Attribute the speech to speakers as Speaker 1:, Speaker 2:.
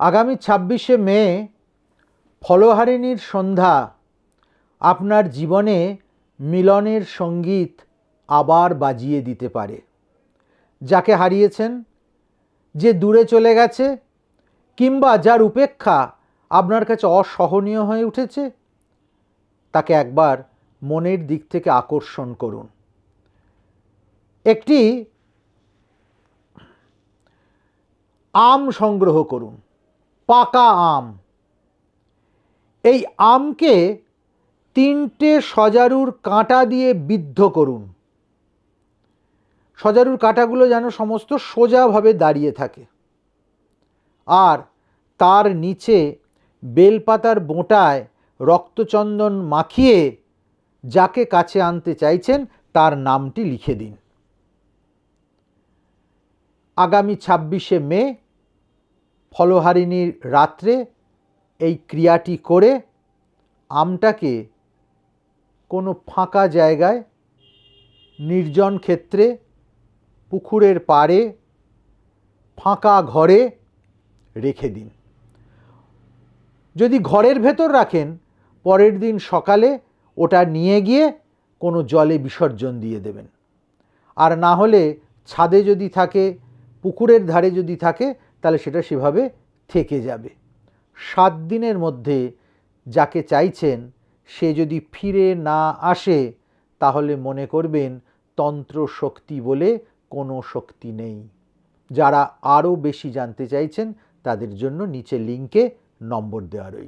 Speaker 1: আগামী ২৬শে মে ফলহারিণীর সন্ধ্যা আপনার জীবনে মিলনের সঙ্গীত আবার বাজিয়ে দিতে পারে। যাকে হারিয়েছেন, যে দূরে চলে গেছে, কিংবা যার উপেক্ষা আপনার কাছে অসহনীয় হয়ে উঠেছে, তাকে একবার মনের দিক থেকে আকর্ষণ করুন। একটি আম সংগ্রহ করুন, পাকা আম। এই আমকে 3টে সজারুর কাঁটা দিয়ে বিদ্ধ করুন। সজারুর কাঁটাগুলো যেন সমস্ত সোজাভাবে দাঁড়িয়ে থাকে, আর তার নিচে বেলপাতার বোঁটায় রক্তচন্দন মাখিয়ে যাকে কাছে আনতে চাইছেন তার নামটি লিখে দিন। আগামী ২৬শে মে ফলহারিণীর রাত্রে এই ক্রিয়াটি করে আমটাকে কোনো ফাঁকা জায়গায়, নির্জন ক্ষেত্রে, পুকুরের পাড়ে, ফাঁকা ঘরে রেখে দিন। যদি ঘরের ভেতর রাখেন, পরের দিন সকালে ওটা নিয়ে গিয়ে কোনো জলে বিসর্জন দিয়ে দেবেন। আর না হলে ছাদে যদি থাকে, পুকুরের ধারে যদি থাকে, তাহলে সেটা সেভাবে থেকে যাবে। 7 দিনের মধ্যে যাকে চাইছেন সে যদি ফিরে না আসে, তাহলে মনে করবেন তন্ত্র শক্তি বলে কোনো শক্তি নেই। যারা আরও বেশি জানতে চাইছেন তাদের জন্য নিচে লিঙ্কে নম্বর দেওয়া রইল।